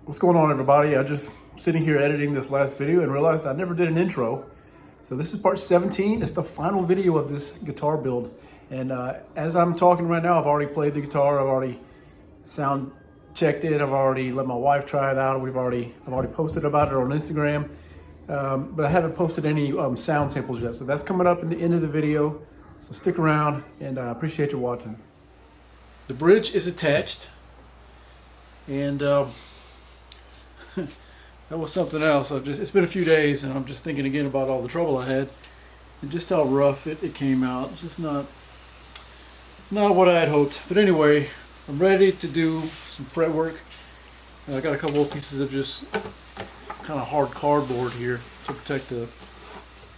What's going on, everybody? I just sitting here editing this last video and realized I never did an intro. So this is part 17. It's the final video of this guitar build. And as I'm talking right now, I've already played the guitar. I've already sound checked it. I've already let my wife try it out. I've already posted about it on Instagram. But I haven't posted any sound samples yet. So that's coming up in the end of the video. So stick around, and I appreciate you watching. The bridge is attached. And that was something else. It's been a few days, and I'm just thinking again about all the trouble I had and just how rough it came out. It's just not what I had hoped. But anyway, I'm ready to do some fretwork. I got a couple of pieces of just kind of hard cardboard here to protect the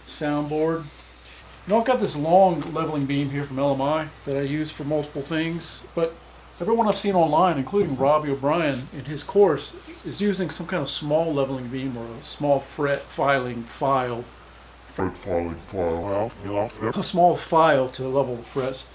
soundboard. You know, I've got this long leveling beam here from LMI that I use for multiple things, but everyone I've seen online, including Robbie O'Brien in his course, is using some kind of small leveling beam or a small fret filing file. A small file to level the frets.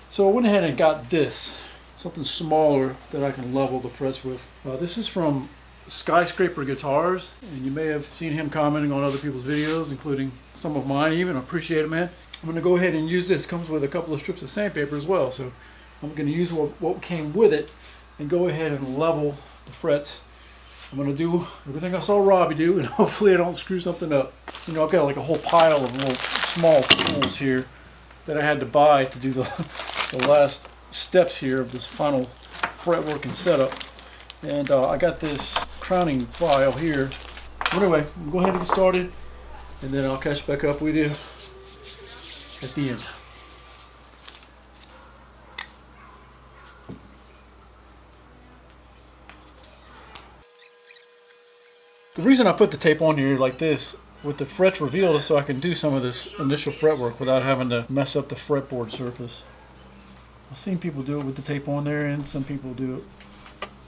So I went ahead and got this, something smaller that I can level the frets with. This is from Skyscraper Guitars, and you may have seen him commenting on other people's videos, including some of mine even. I appreciate it, man. I'm going to go ahead and use this. It comes with a couple of strips of sandpaper as well, so I'm going to use what came with it and go ahead and level the frets. I'm going to do everything I saw Robbie do, and hopefully I don't screw something up. You know, I've got like a whole pile of little small tools here that I had to buy to do the last steps here of this final fretwork and setup. And I got this crowning file here. Anyway, we'll go ahead and get started, and then I'll catch back up with you at the end. The reason I put the tape on here like this with the frets revealed is so I can do some of this initial fretwork without having to mess up the fretboard surface. I've seen people do it with the tape on there, and some people do it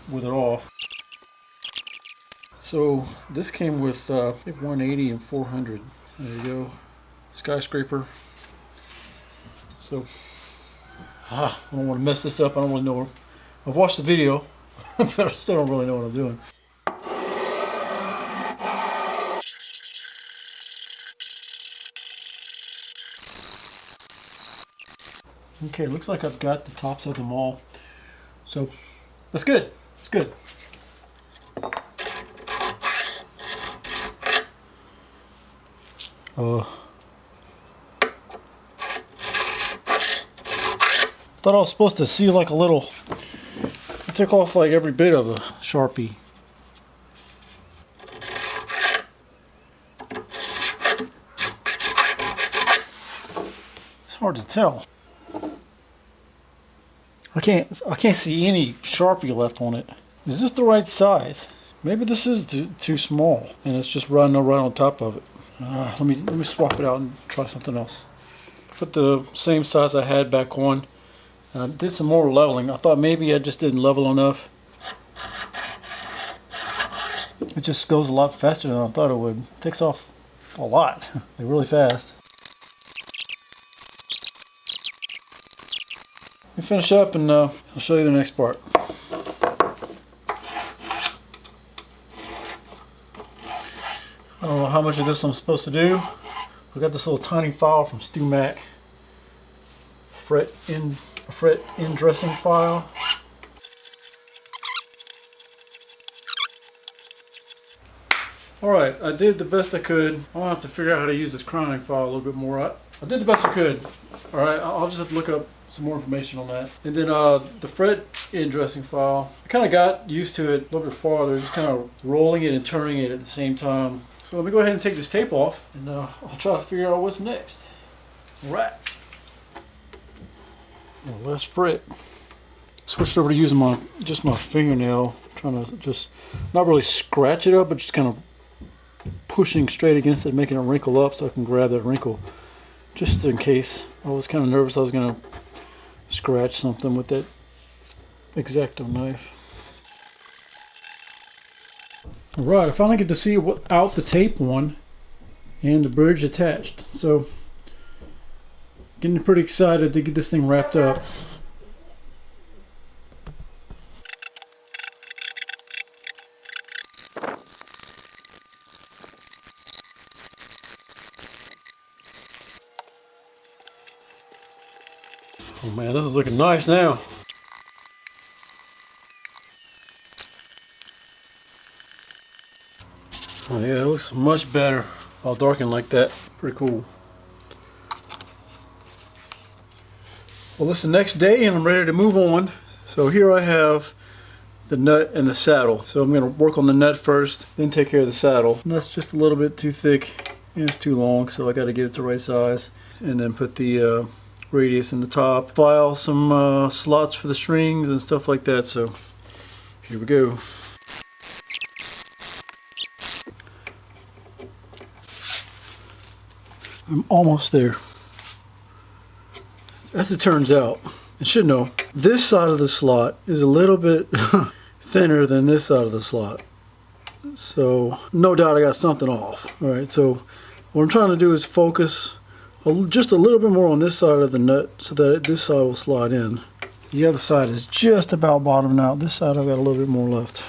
with it off. So this came with I think 180 and 400. There you go, Skyscraper. So I don't want to mess this up. I don't really know. I've watched the video, but I still don't really know what I'm doing. Okay, looks like I've got the tops of them all. So that's good. It's good. I thought I was supposed to see like a little. I took off like every bit of the Sharpie. It's hard to tell. I can't see any Sharpie left on it. Is this the right size? Maybe this is too small, and it's just running right on top of it. Let me swap it out and try something else. Put the same size I had back on. I did some more leveling. I thought maybe I just didn't level enough. It just goes a lot faster than I thought it would. It takes off a lot, like really fast. Let me finish up, and I'll show you the next part. I don't know how much of this I'm supposed to do. We got this little tiny file from Stu Mac. Fret in dressing file. Alright, I did the best I could. I'll have to figure out how to use this crowning file a little bit more. I did the best I could. Alright, I'll just have to look up some more information on that. And then the fret in dressing file, I kind of got used to it a little bit farther, just kind of rolling it and turning it at the same time. So let me go ahead and take this tape off, and I'll try to figure out what's next. Alright. Last fret. Switched over to using just my fingernail, trying to just not really scratch it up, but just kind of pushing straight against it, making it wrinkle up so I can grab that wrinkle. Just in case. I was kind of nervous I was going to scratch something with that X-Acto knife. Alright, I finally get to see without the tape on and the bridge attached. So, getting pretty excited to get this thing wrapped up. Oh man, this is looking nice now. Oh yeah, it looks much better all darkened like that. Pretty cool. Well, it's the next day and I'm ready to move on. So here I have the nut and the saddle. So I'm going to work on the nut first, then take care of the saddle. And that's just a little bit too thick and it's too long, so I got to get it the right size. And then put the radius in the top. File some slots for the strings and stuff like that. So here we go. I'm almost there. As it turns out, I should know, this side of the slot is a little bit thinner than this side of the slot. So no doubt I got something off. Alright, so what I'm trying to do is focus just a little bit more on this side of the nut so that this side will slide in. The other side is just about bottomed out. This side I've got a little bit more left.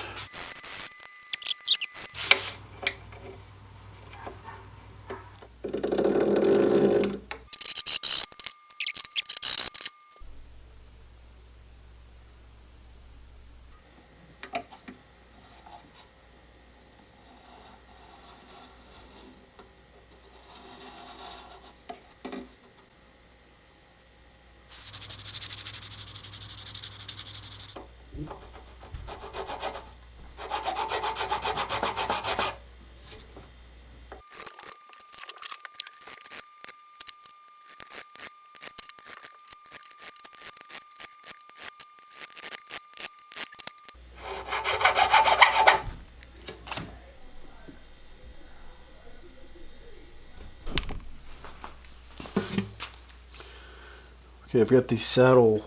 Okay, I've got the saddle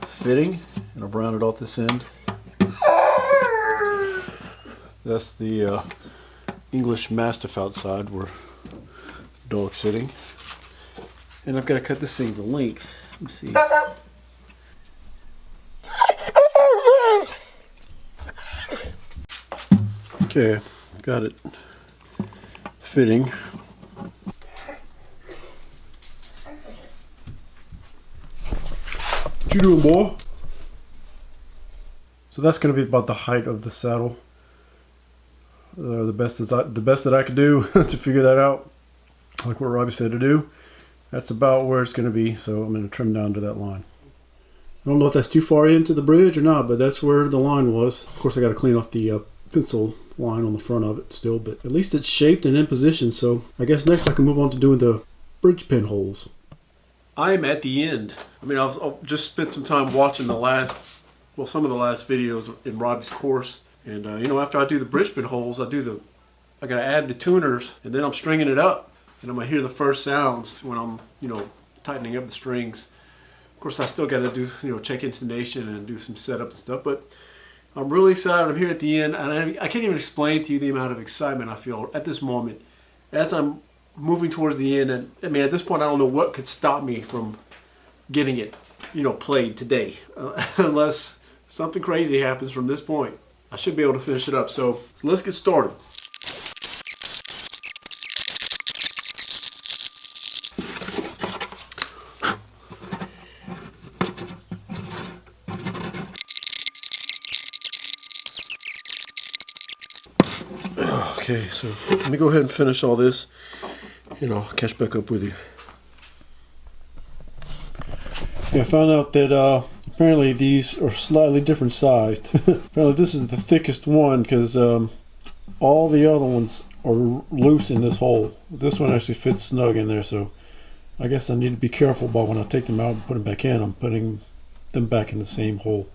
fitting and I've rounded off this end. That's the English Mastiff outside where dog's sitting. And I've got to cut this thing to length. Let me see. Okay, got it fitting. What you doing, boy? So that's going to be about the height of the saddle. The best that I could do to figure that out, like what Robbie said to do. That's about where it's going to be, so I'm going to trim down to that line. I don't know if that's too far into the bridge or not, but that's where the line was. Of course, I got to clean off the pencil line on the front of it still, but at least it's shaped and in position. So I guess next I can move on to doing the bridge pin holes. I am at the end. I mean, I've just spent some time watching some of the last videos in Robbie's course. And you know, after I do the bridge pin holes, I gotta add the tuners, and then I'm stringing it up, and I'm gonna hear the first sounds when I'm, you know, tightening up the strings. Of course, I still gotta do, you know, check intonation and do some setup and stuff. But I'm really excited. I'm here at the end, and I can't even explain to you the amount of excitement I feel at this moment as I'm moving towards the end. And I mean, at this point, I don't know what could stop me from getting it, you know, played today, unless something crazy happens from this point. I should be able to finish it up. So let's get started. Okay, so let me go ahead and finish all this, and I'll catch back up with you. Yeah, I found out that apparently these are slightly different sized. Apparently this is the thickest one because all the other ones are loose in this hole. This one actually fits snug in there, so I guess I need to be careful about when I take them out and put them back in. I'm putting them back in the same hole.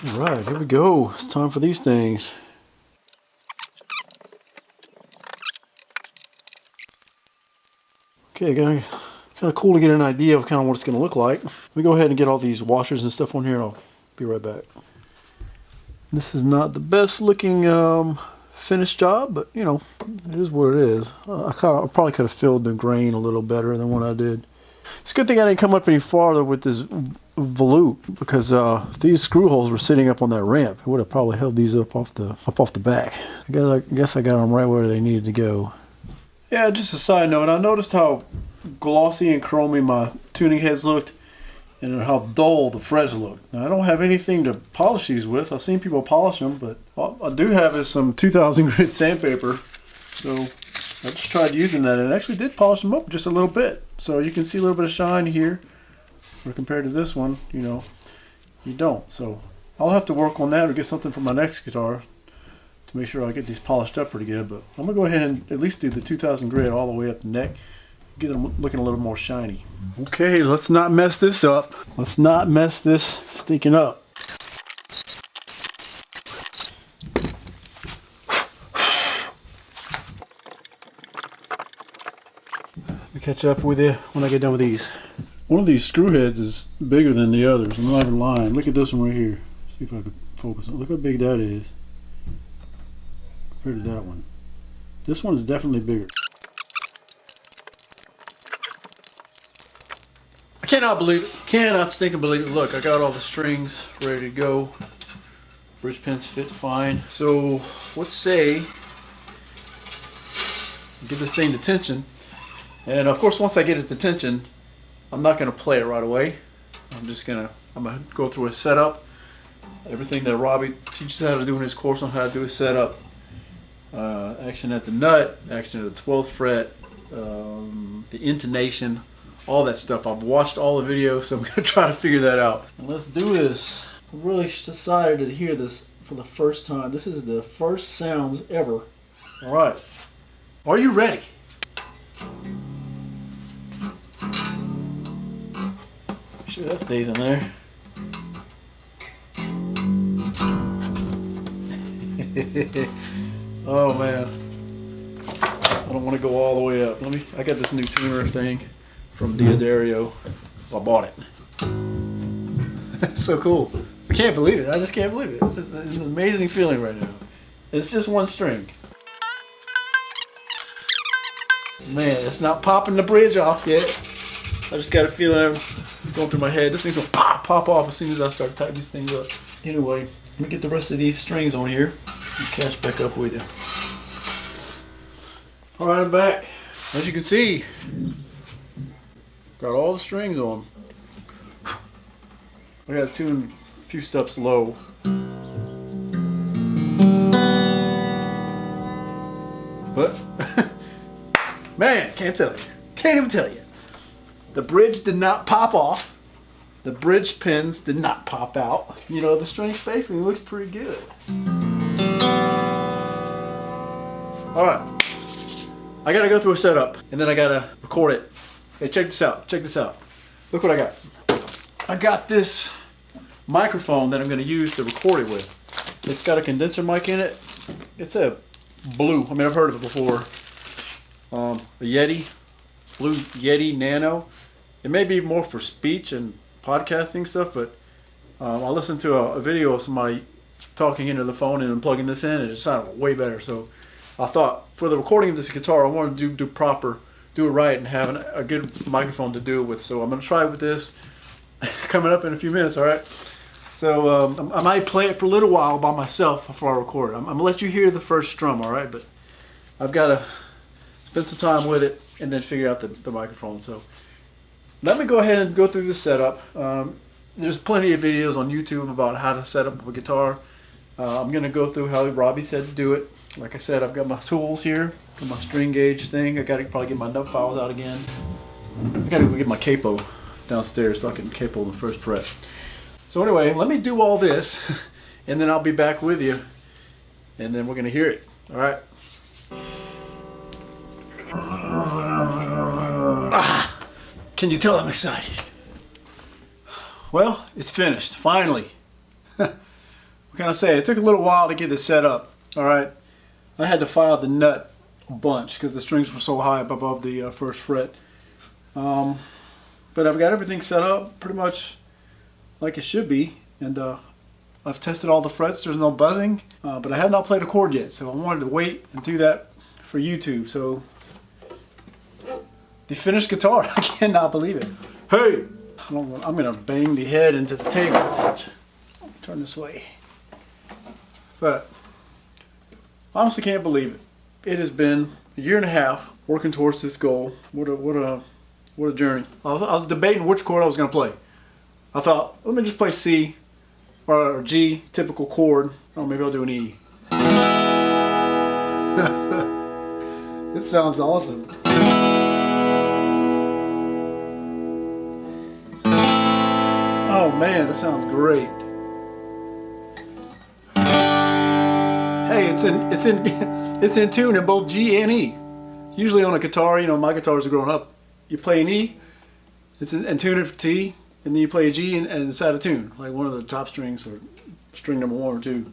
Alright, here we go. It's time for these things. Okay, kind of cool to get an idea of kind of what it's going to look like. Let me go ahead and get all these washers and stuff on here, and I'll be right back. This is not the best looking finished job, but you know, it is what it is. I probably could have filled the grain a little better than what I did. It's a good thing I didn't come up any farther with this volute, because these screw holes were sitting up on that ramp. It would have probably held these up off the back. I guess I got them right where they needed to go. Yeah, just a side note, I noticed how glossy and chromy my tuning heads looked, and how dull the frets look. Now, I don't have anything to polish these with. I've seen people polish them, but all I do have is some 2000 grit sandpaper. So I just tried using that, and it actually did polish them up just a little bit. So you can see a little bit of shine here, where compared to this one, you know, you don't. So I'll have to work on that or get something for my next guitar to make sure I get these polished up pretty good. But I'm gonna go ahead and at least do the 2000 grit all the way up the neck, get them looking a little more shiny. Okay, let's not mess this up. Let's not mess this stinking up. I'll catch up with you when I get done with these. One of these screw heads is bigger than the others. I'm not even lying. Look at this one right here. See if I can focus on it. Look how big that is compared to that one. This one is definitely bigger. I cannot believe it. Cannot stinking believe it. Look, I got all the strings ready to go. Bridge pins fit fine. So let's say give this thing to tension. And of course, once I get it to tension, I'm not going to play it right away. I'm gonna go through a setup. Everything that Robbie teaches how to do in his course on how to do a setup. Action at the nut, action at the 12th fret, the intonation, all that stuff. I've watched all the videos, so I'm going to try to figure that out. And let's do this. I'm really decided to hear this for the first time. This is the first sounds ever. All right. Are you ready? Make sure that stays in there. Oh man. I don't want to go all the way up. I got this new tuner thing from Diodario. I bought it. It's so cool. I can't believe it. I just can't believe it. It's an amazing feeling right now. It's just one string. Man, it's not popping the bridge off yet. I just got a feeling going through my head. This thing's gonna pop off as soon as I start tightening these things up. Anyway, let me get the rest of these strings on here and catch back up with you. All right, I'm back. As you can see, got all the strings on. I got to tune a few steps low. But, man, can't tell you. Can't even tell you. The bridge did not pop off. The bridge pins did not pop out. You know, the string spacing looks pretty good. All right. I got to go through a setup, and then I got to record it. Hey, check this out. Check this out. Look what I got. I got this microphone that I'm going to use to record it with. It's got a condenser mic in it. It's a blue. I mean, I've heard of it before. A Yeti. Blue Yeti Nano. It may be more for speech and podcasting stuff, but I listened to a video of somebody talking into the phone and plugging this in, and it sounded way better. So I thought for the recording of this guitar, I wanted to do it right, and have a good microphone to do it with. So I'm going to try it with this coming up in a few minutes, all right? So I might play it for a little while by myself before I record it. I'm going to let you hear the first strum, all right? But I've got to spend some time with it and then figure out the microphone. So let me go ahead and go through the setup. There's plenty of videos on YouTube about how to set up a guitar. I'm going to go through how Robbie said to do it. Like I said, I've got my tools here, got my string gauge thing. I got to probably get my nut files out again. I got to go get my capo downstairs so I can capo the first fret. So anyway, let me do all this, and then I'll be back with you, and then we're going to hear it. All right. Can you tell I'm excited? Well, it's finished, finally. What can I say? It took a little while to get this set up. All right. I had to file the nut a bunch because the strings were so high up above the first fret. But I've got everything set up pretty much like it should be, and I've tested all the frets. There's no buzzing, but I have not played a chord yet, so I wanted to wait and do that for YouTube. So the finished guitar, I cannot believe it. Hey! I'm gonna bang the head into the table. Turn this way. But honestly can't believe it. It has been a year and a half working towards this goal. What a journey. I was debating which chord I was gonna play. I thought, let me just play C or G, typical chord. Oh, maybe I'll do an E. It sounds awesome. Oh man, this sounds great. Hey, it's in tune in both G and E. Usually on a guitar, you know, my guitars are growing up. You play an E, it's in tune for T, and then you play a G and it's out of tune, like one of the top strings or string number 1 or 2.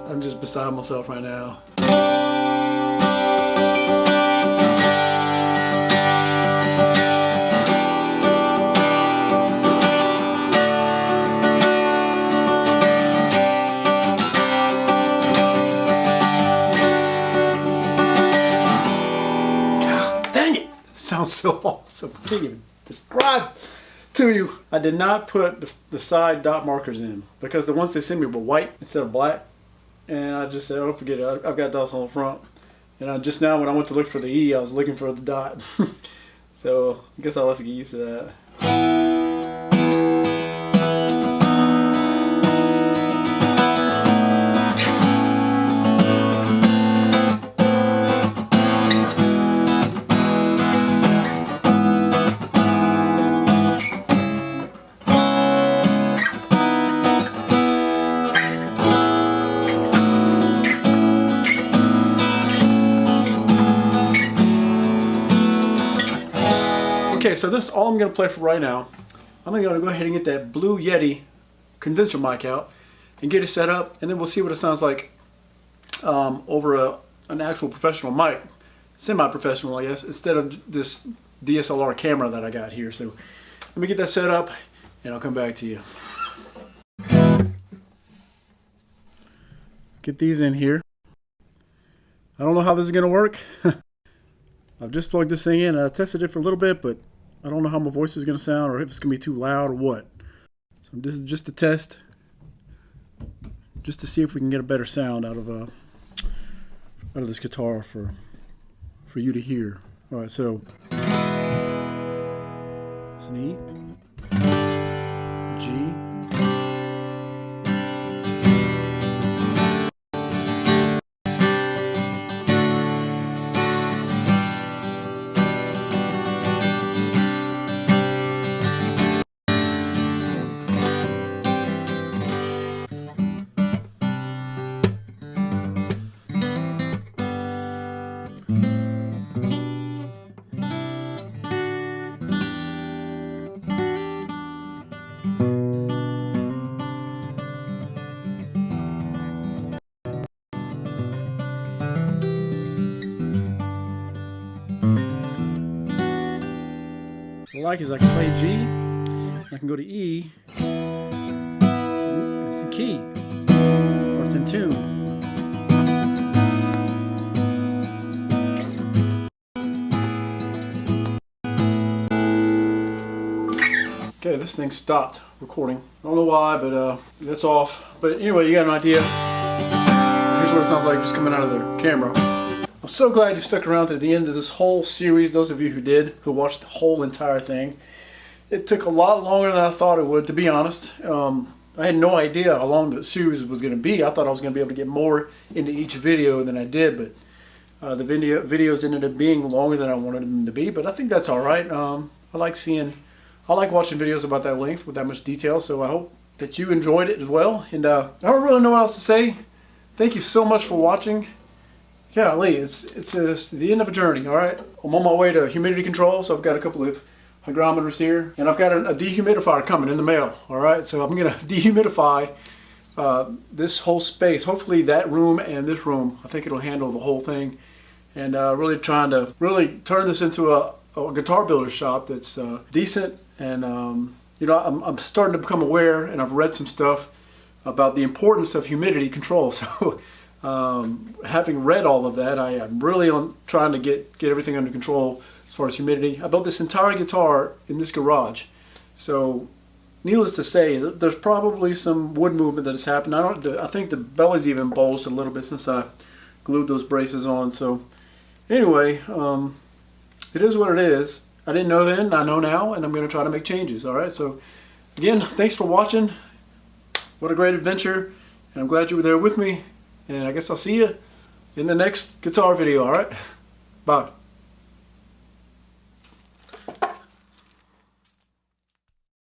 I'm just beside myself right now. God dang it! Sounds so awesome. I can't even describe to you. I did not put the side dot markers in because the ones they sent me were white instead of black. And I just said, oh, forget it. I've got dots on the front. And I just now, when I went to look for the E, I was looking for the dot. So I guess I'll have to get used to that. Okay, so this is all I'm going to play for right now. I'm going to go ahead and get that Blue Yeti condenser mic out and get it set up, and then we'll see what it sounds like over an actual professional mic, semi-professional I guess, instead of this DSLR camera that I got here. So let me get that set up and I'll come back to you. Get these in here. I don't know how this is going to work. I've just plugged this thing in and I tested it for a little bit, but I don't know how my voice is going to sound or if it's going to be too loud or what. So this is just a test, just to see if we can get a better sound out of this guitar for you to hear. All right, so it's an E, G, what I like is I can play G, I can go to E, it's a key, or it's in tune. Okay, this thing stopped recording. I don't know why, but that's off. But anyway, you got an idea. Here's what it sounds like just coming out of the camera. I'm so glad you stuck around to the end of this whole series, those of you who did, who watched the whole entire thing. It took a lot longer than I thought it would, to be honest. I had no idea how long the series was going to be. I thought I was going to be able to get more into each video than I did, but the videos ended up being longer than I wanted them to be, but I think that's all right. I like watching videos about that length with that much detail, so I hope that you enjoyed it as well. And I don't really know what else to say. Thank you so much for watching. Golly, it's the end of a journey, all right? I'm on my way to humidity control, so I've got a couple of hygrometers here, and I've got a dehumidifier coming in the mail, all right? So I'm going to dehumidify this whole space, hopefully that room and this room. I think it'll handle the whole thing, and really trying to turn this into a guitar builder shop that's decent and you know, I'm starting to become aware, and I've read some stuff about the importance of humidity control. So having read all of that, I'm really on trying to get everything under control as far as humidity. I built this entire guitar in this garage. So needless to say, there's probably some wood movement that has happened. I think the belly's even bulged a little bit since I glued those braces on. So anyway, it is what it is. I didn't know then, I know now, and I'm going to try to make changes. All right, so again, thanks for watching. What a great adventure, and I'm glad you were there with me. And I guess I'll see you in the next guitar video. All right, bye.